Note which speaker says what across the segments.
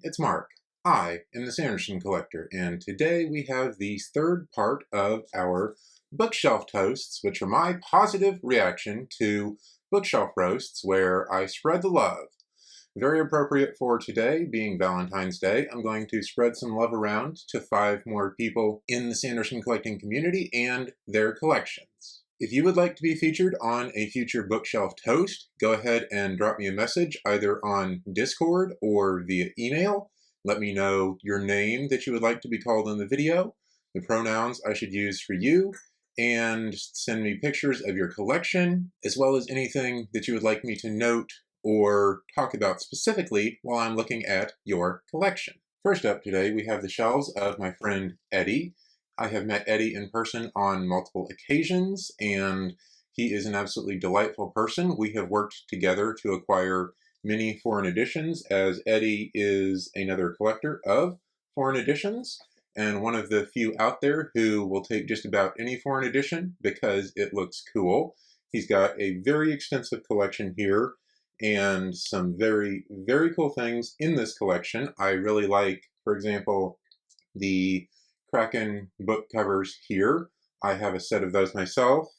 Speaker 1: it's Mark. I am the Sanderson collector, and today we have the third part of our bookshelf toasts, which are my positive reaction to bookshelf roasts where I spread the love. Very appropriate for today, being Valentine's Day. I'm going to spread some love around to 5 more people in the Sanderson collecting community and their collections. If you would like to be featured on a future bookshelf toast, go ahead and drop me a message either on Discord or via email. Let me know your name that you would like to be called in the video, the pronouns I should use for you, and send me pictures of your collection, as well as anything that you would like me to note or talk about specifically while I'm looking at your collection. First up today, we have the shelves of my friend Eddie. I have met Eddie in person on multiple occasions, and he is an absolutely delightful person. We have worked together to acquire many foreign editions, as Eddie is another collector of foreign editions, and one of the few out there who will take just about any foreign edition because it looks cool. He's got a very extensive collection here, and some very, very cool things in this collection. I really like, for example, the Kraken book covers here. I have a set of those myself,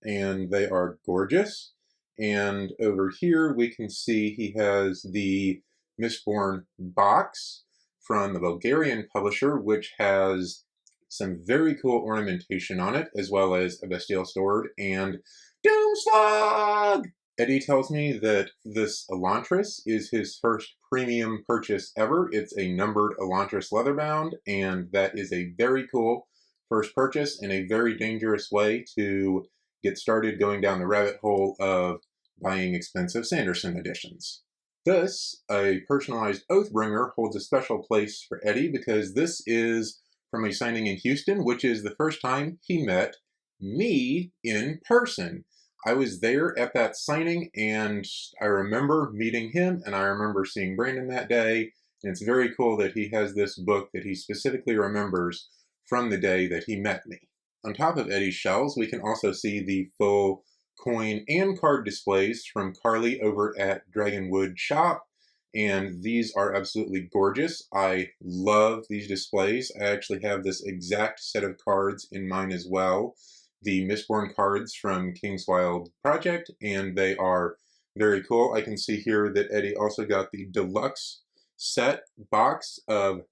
Speaker 1: and they are gorgeous. And over here we can see he has the Mistborn box from the Bulgarian publisher, which has some very cool ornamentation on it, as well as a Bastille sword and Doomslug! Eddie tells me that this Elantris is his first premium purchase ever. It's a numbered Elantris leatherbound, and that is a very cool first purchase and a very dangerous way to get started going down the rabbit hole of buying expensive Sanderson editions. This, a personalized Oathbringer, holds a special place for Eddie because this is from a signing in Houston, which is the first time he met me in person. I was there at that signing, and I remember meeting him, and I remember seeing Brandon that day, and it's very cool that he has this book that he specifically remembers from the day that he met me. On top of Eddie's shelves, we can also see the full coin and card displays from Carly over at Dragonwood Shop, and these are absolutely gorgeous. I love these displays. I actually have this exact set of cards in mine as well. The Mistborn cards from Kingswild Project, and they are very cool. I can see here that Eddie also got the deluxe set box of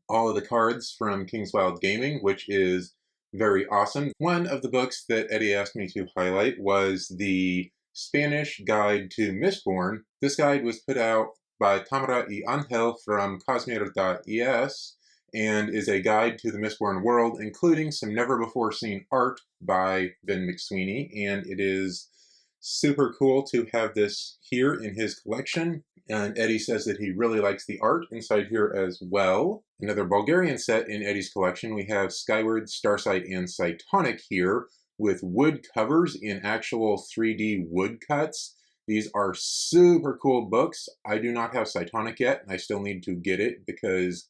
Speaker 1: all of the cards from Kingswild Gaming, which is very awesome. One of the books that Eddie asked me to highlight was the Spanish Guide to Mistborn. This guide was put out by Tamara y Angel from Cosmere.es, and is a guide to the Mistborn world, including some never-before-seen art by Ben McSweeney, and it is super cool to have this here in his collection, and Eddie says that he really likes the art inside here as well. Another Bulgarian set in Eddie's collection, we have Skyward, Starsight, and Cytonic here, with wood covers in actual 3D woodcuts. These are super cool books. I do not have Cytonic yet, and I still need to get it because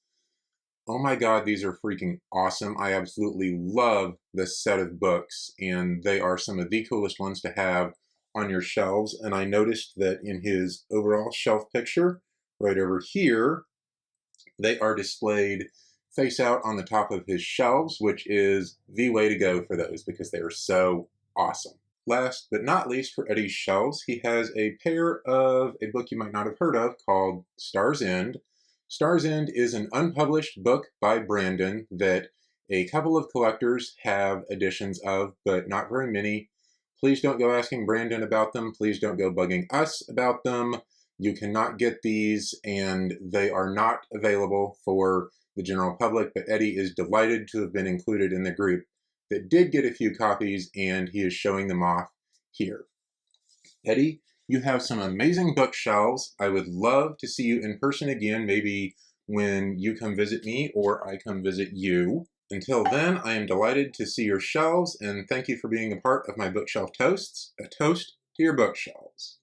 Speaker 1: oh my god, these are freaking awesome. I absolutely love this set of books, and they are some of the coolest ones to have on your shelves. And I noticed that in his overall shelf picture, right over here, they are displayed face out on the top of his shelves, which is the way to go for those because they are so awesome. Last but not least for Eddie's shelves, he has a pair of a book you might not have heard of called Star's End. Star's End is an unpublished book by Brandon that a couple of collectors have editions of, but not very many. Please don't go asking Brandon about them. Please don't go bugging us about them. You cannot get these, and they are not available for the general public, but Eddie is delighted to have been included in the group that did get a few copies, and he is showing them off here. Eddie, you have some amazing bookshelves. I would love to see you in person again, maybe when you come visit me or I come visit you. Until then, I am delighted to see your shelves, and thank you for being a part of my bookshelf toasts. A toast to your bookshelves.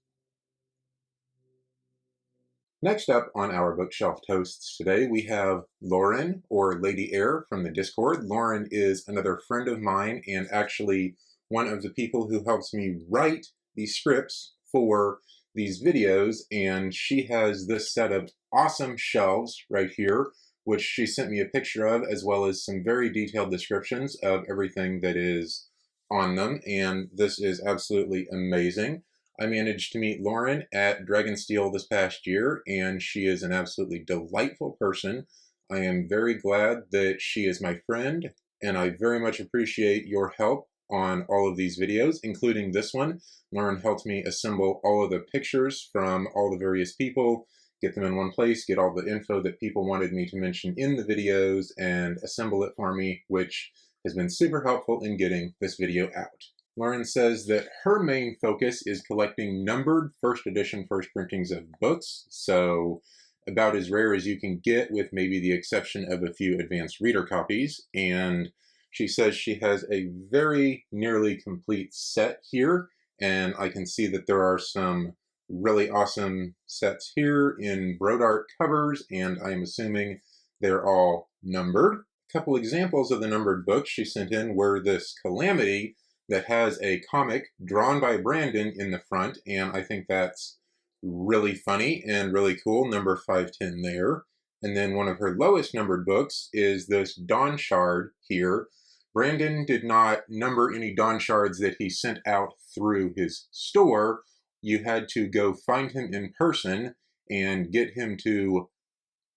Speaker 1: Next up on our bookshelf toasts today, we have Lauren, or Lady Air, from the Discord. Lauren is another friend of mine and actually one of the people who helps me write the scripts for these videos, and she has this set of awesome shelves right here, which she sent me a picture of, as well as some very detailed descriptions of everything that is on them, and this is absolutely amazing. I managed to meet Lauren at Dragonsteel this past year, and she is an absolutely delightful person. I am very glad that she is my friend, and I very much appreciate your help on all of these videos, including this one. Lauren helped me assemble all of the pictures from all the various people, get them in one place, get all the info that people wanted me to mention in the videos, and assemble it for me, which has been super helpful in getting this video out. Lauren says that her main focus is collecting numbered first edition first printings of books, so about as rare as you can get, with maybe the exception of a few advanced reader copies. And she says she has a very nearly complete set here, and I can see that there are some really awesome sets here in Broad Art covers, and I'm assuming they're all numbered. A couple examples of the numbered books she sent in were this Calamity that has a comic drawn by Brandon in the front, and I think that's really funny and really cool, number 510 there. And then one of her lowest numbered books is this Dawn Shard here. Brandon did not number any Dawn Shards that he sent out through his store. You had to go find him in person and get him to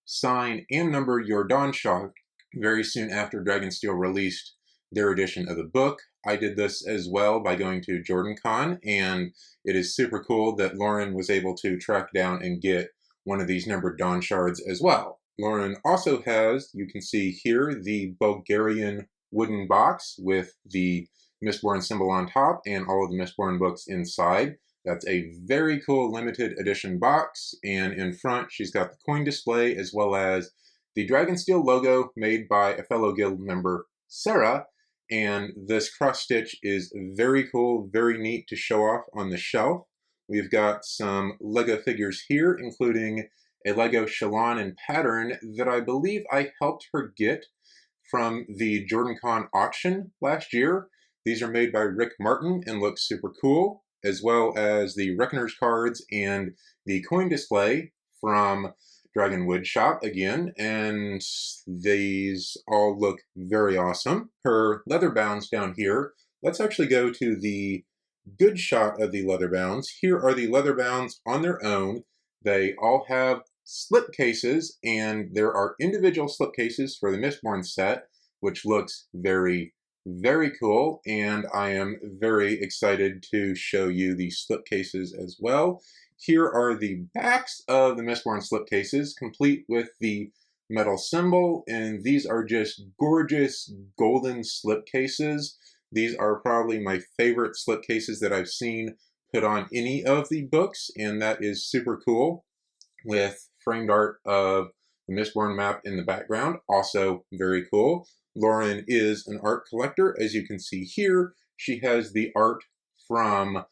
Speaker 1: sign and number your Dawn Shard very soon after Dragonsteel released their edition of the book. I did this as well by going to JordanCon, and it is super cool that Lauren was able to track down and get one of these numbered Dawn Shards as well. Lauren also has, you can see here, the Bulgarian wooden box with the Mistborn symbol on top and all of the Mistborn books inside. That's a very cool limited edition box, and in front she's got the coin display as well as the Dragonsteel logo made by a fellow guild member, Sarah, and this cross stitch is very cool, very neat to show off on the shelf. We've got some Lego figures here, including a Lego Shalon and pattern that I believe I helped her get from the JordanCon auction last year. These are made by Rick Martin and look super cool, as well as the Reckoner's cards and the coin display from Dragonwood Shop again, and these all look very awesome. Her leather bounds down here, let's actually go to the good shot of the leather bounds. Here are the leather bounds on their own. They all have slip cases, and there are individual slip cases for the Mistborn set, which looks very, very cool, and I am very excited to show you the slip cases as well. Here are the backs of the Mistborn slip cases, complete with the metal symbol, and these are just gorgeous golden slip cases. These are probably my favorite slip cases that I've seen put on any of the books, and that is super cool, with framed art of the Mistborn map in the background, also very cool. Lauren is an art collector, as you can see here. She has the art from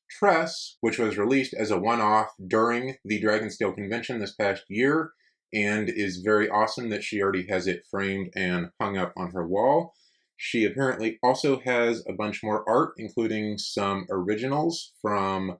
Speaker 1: Tress, which was released as a one-off during the Dragonsteel convention this past year, and is very awesome that she already has it framed and hung up on her wall. She apparently also has a bunch more art, including some originals from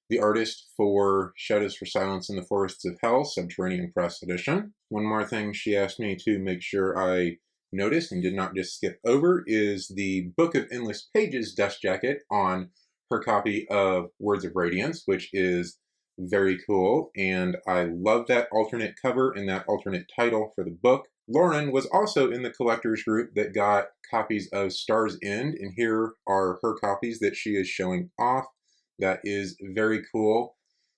Speaker 1: the artist for Shadows for Silence in the Forests of Hell, Subterranean Press edition. One more thing she asked me to make sure I noticed and did not just skip over is the Book of Endless Pages dust jacket on her copy of Words of Radiance, which is very cool, and I love that alternate cover and that alternate title for the book. Lauren was also in the collectors group that got copies of Star's End, and here are her copies that she is showing off. That is very cool.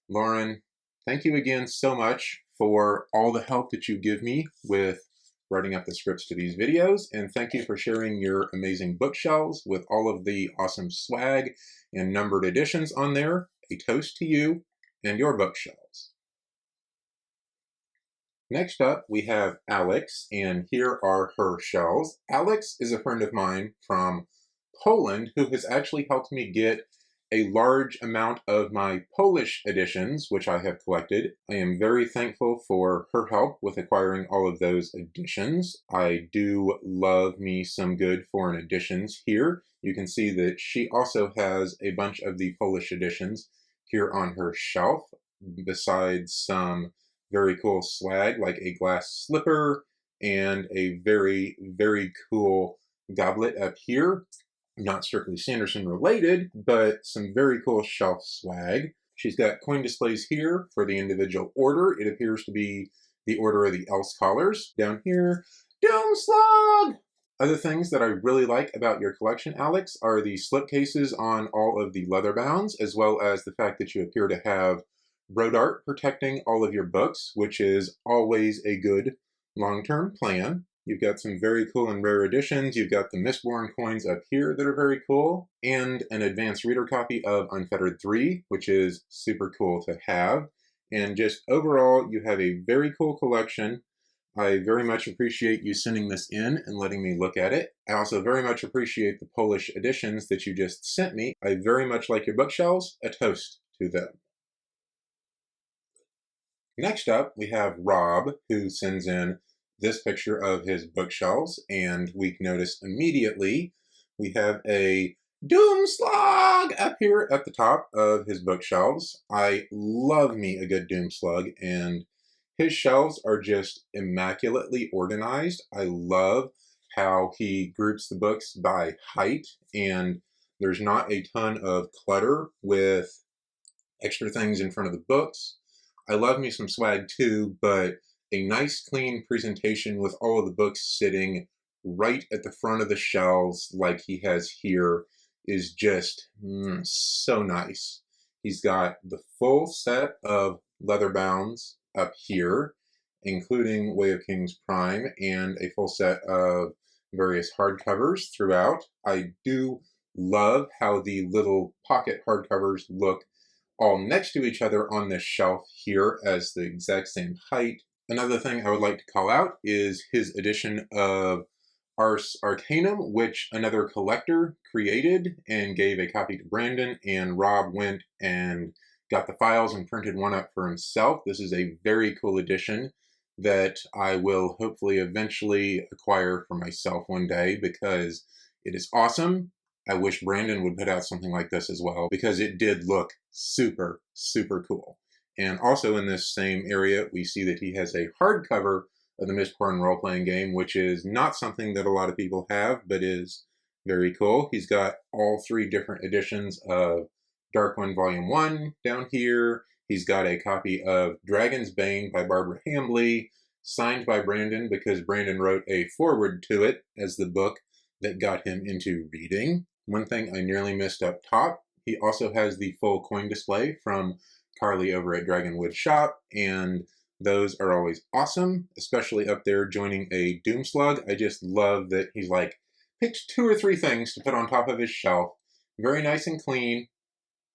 Speaker 1: Lauren, thank you again so much for all the help that you give me with writing up the scripts to these videos, and thank you for sharing your amazing bookshelves with all of the awesome swag and numbered editions on there. A toast to you and your bookshelves. Next up, we have Alex, and here are her shelves. Alex is a friend of mine from Poland who has actually helped me get a large amount of my Polish editions, which I have collected. I am very thankful for her help with acquiring all of those editions. I do love me some good foreign editions here. You can see that she also has a bunch of the Polish editions here on her shelf, besides some very cool swag like a glass slipper and a very, very cool goblet up here. Not strictly Sanderson related, but some very cool shelf swag. She's got coin displays here for the individual order. It appears to be the Order of the Else Scholars. Down here, Doom Slug! Other things that I really like about your collection, Alex, are the slipcases on all of the leather bounds, as well as the fact that you appear to have Brodart protecting all of your books, which is always a good long-term plan. You've got some very cool and rare editions. You've got the Mistborn coins up here that are very cool, and an advanced reader copy of Unfettered 3, which is super cool to have. And just overall, you have a very cool collection. I very much appreciate you sending this in and letting me look at it. I also very much appreciate the Polish editions that you just sent me. I very much like your bookshelves. A toast to them. Next up, we have Rob, who sends in this picture of his bookshelves, and we notice immediately we have a Doom Slug up here at the top of his bookshelves. I love me a good Doom Slug, and his shelves are just immaculately organized. I love how he groups the books by height, and there's not a ton of clutter with extra things in front of the books. I love me some swag too, but a nice clean presentation with all of the books sitting right at the front of the shelves like he has here is just so nice. He's got the full set of leather bounds up here, including Way of Kings Prime, and a full set of various hardcovers throughout. I do love how the little pocket hardcovers look all next to each other on this shelf here as the exact same height. Another thing I would like to call out is his edition of Ars Arcanum, which another collector created and gave a copy to Brandon, and Rob went and got the files and printed one up for himself. This is a very cool edition that I will hopefully eventually acquire for myself one day because it is awesome. I wish Brandon would put out something like this as well because it did look super, super cool. And also in this same area, we see that he has a hardcover of the Mistborn role-playing game, which is not something that a lot of people have, but is very cool. He's got all 3 different editions of Dark One Volume 1 down here. He's got a copy of Dragon's Bane by Barbara Hambly, signed by Brandon because Brandon wrote a foreword to it as the book that got him into reading. One thing I nearly missed up top, he also has the full coin display from Carly over at Dragonwood Shop, and those are always awesome, especially up there joining a Doom Slug. I just love that he's like, picked 2 or 3 things to put on top of his shelf. Very nice and clean,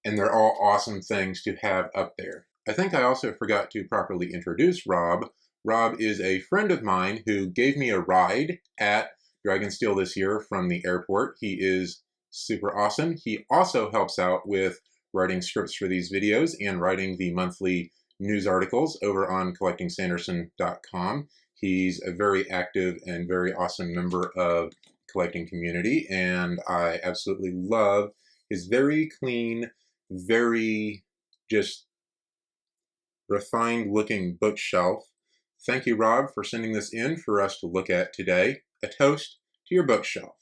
Speaker 1: and they're all awesome things to have up there. I think I also forgot to properly introduce Rob. Rob is a friend of mine who gave me a ride at Dragonsteel this year from the airport. He is super awesome. He also helps out with writing scripts for these videos and writing the monthly news articles over on collectingsanderson.com. He's a very active and very awesome member of the collecting community, and I absolutely love his very clean, very just refined looking bookshelf. Thank you, Rob, for sending this in for us to look at today. A toast to your bookshelf.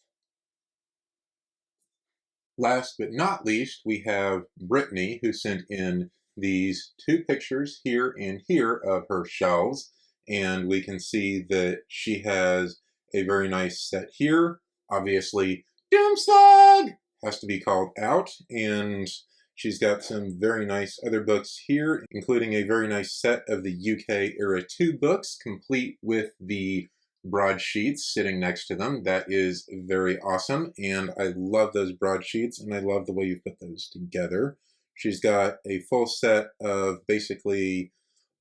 Speaker 1: Last but not least, we have Brittany, who sent in these 2 pictures here and here of her shelves, and we can see that she has a very nice set here. Obviously, Doom Slug has to be called out, and she's got some very nice other books here, including a very nice set of the UK Era 2 books, complete with the broadsheets sitting next to them. That is very awesome, and I love those broadsheets, and I love the way you put those together. She's got a full set of basically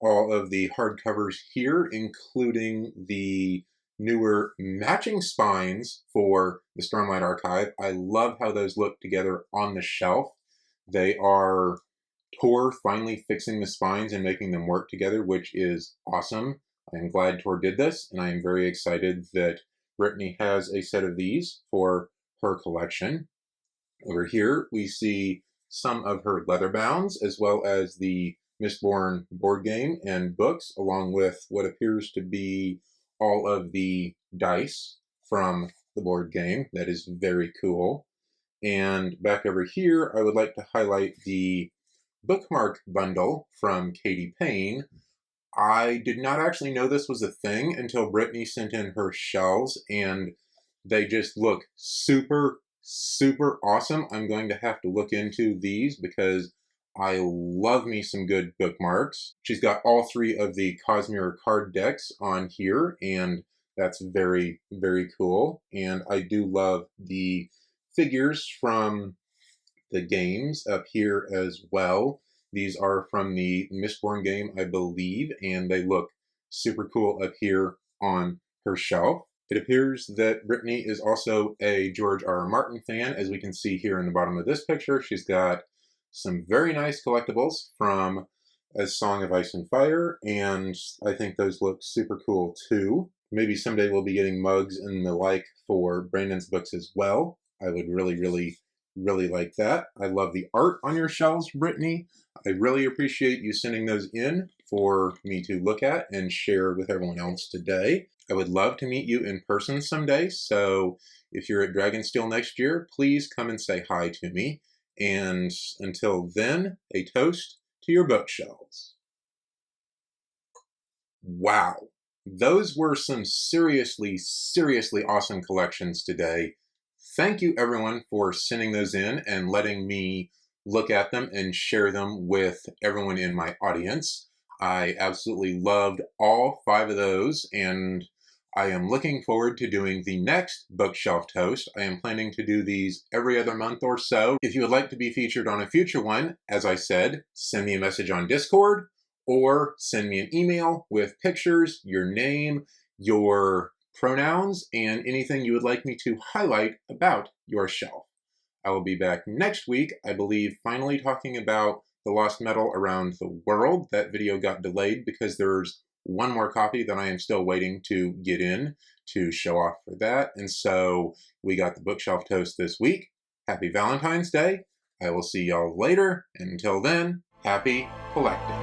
Speaker 1: all of the hardcovers here, including the newer matching spines for the Stormlight Archive. I love how those look together on the shelf. They are Tor finally fixing the spines and making them work together, which is awesome. I am glad Tor did this, and I am very excited that Brittany has a set of these for her collection. Over here, we see some of her leather bounds, as well as the Mistborn board game and books, along with what appears to be all of the dice from the board game. That is very cool. And back over here, I would like to highlight the bookmark bundle from Katie Payne. I did not actually know this was a thing until Brittany sent in her shelves, and they just look super, super awesome. I'm going to have to look into these because I love me some good bookmarks. She's got all three of the Cosmere card decks on here, and that's very, very cool. And I do love the figures from the games up here as well. These are from the Mistborn game, I believe, and they look super cool up here on her shelf. It appears that Brittany is also a George R. R. Martin fan, as we can see here in the bottom of this picture. She's got some very nice collectibles from A Song of Ice and Fire, and I think those look super cool too. Maybe someday we'll be getting mugs and the like for Brandon's books as well. I would really, really, really like that. I love the art on your shelves, Brittany. I really appreciate you sending those in for me to look at and share with everyone else today. I would love to meet you in person someday, so if you're at Dragonsteel next year, please come and say hi to me. And until then, a toast to your bookshelves. Wow, those were some seriously, seriously awesome collections today. Thank you everyone for sending those in and letting me look at them and share them with everyone in my audience. I absolutely loved all 5 of those, and I am looking forward to doing the next bookshelf toast. I am planning to do these every other month or so. If you would like to be featured on a future one, as I said, send me a message on Discord or send me an email with pictures, your name, your pronouns, and anything you would like me to highlight about your shelf. I will be back next week, I believe, finally talking about the Lost Metal Around the World. That video got delayed because there's one more copy that I am still waiting to get in to show off for that. And so we got the bookshelf toast this week. Happy Valentine's Day. I will see y'all later. And until then, happy collecting.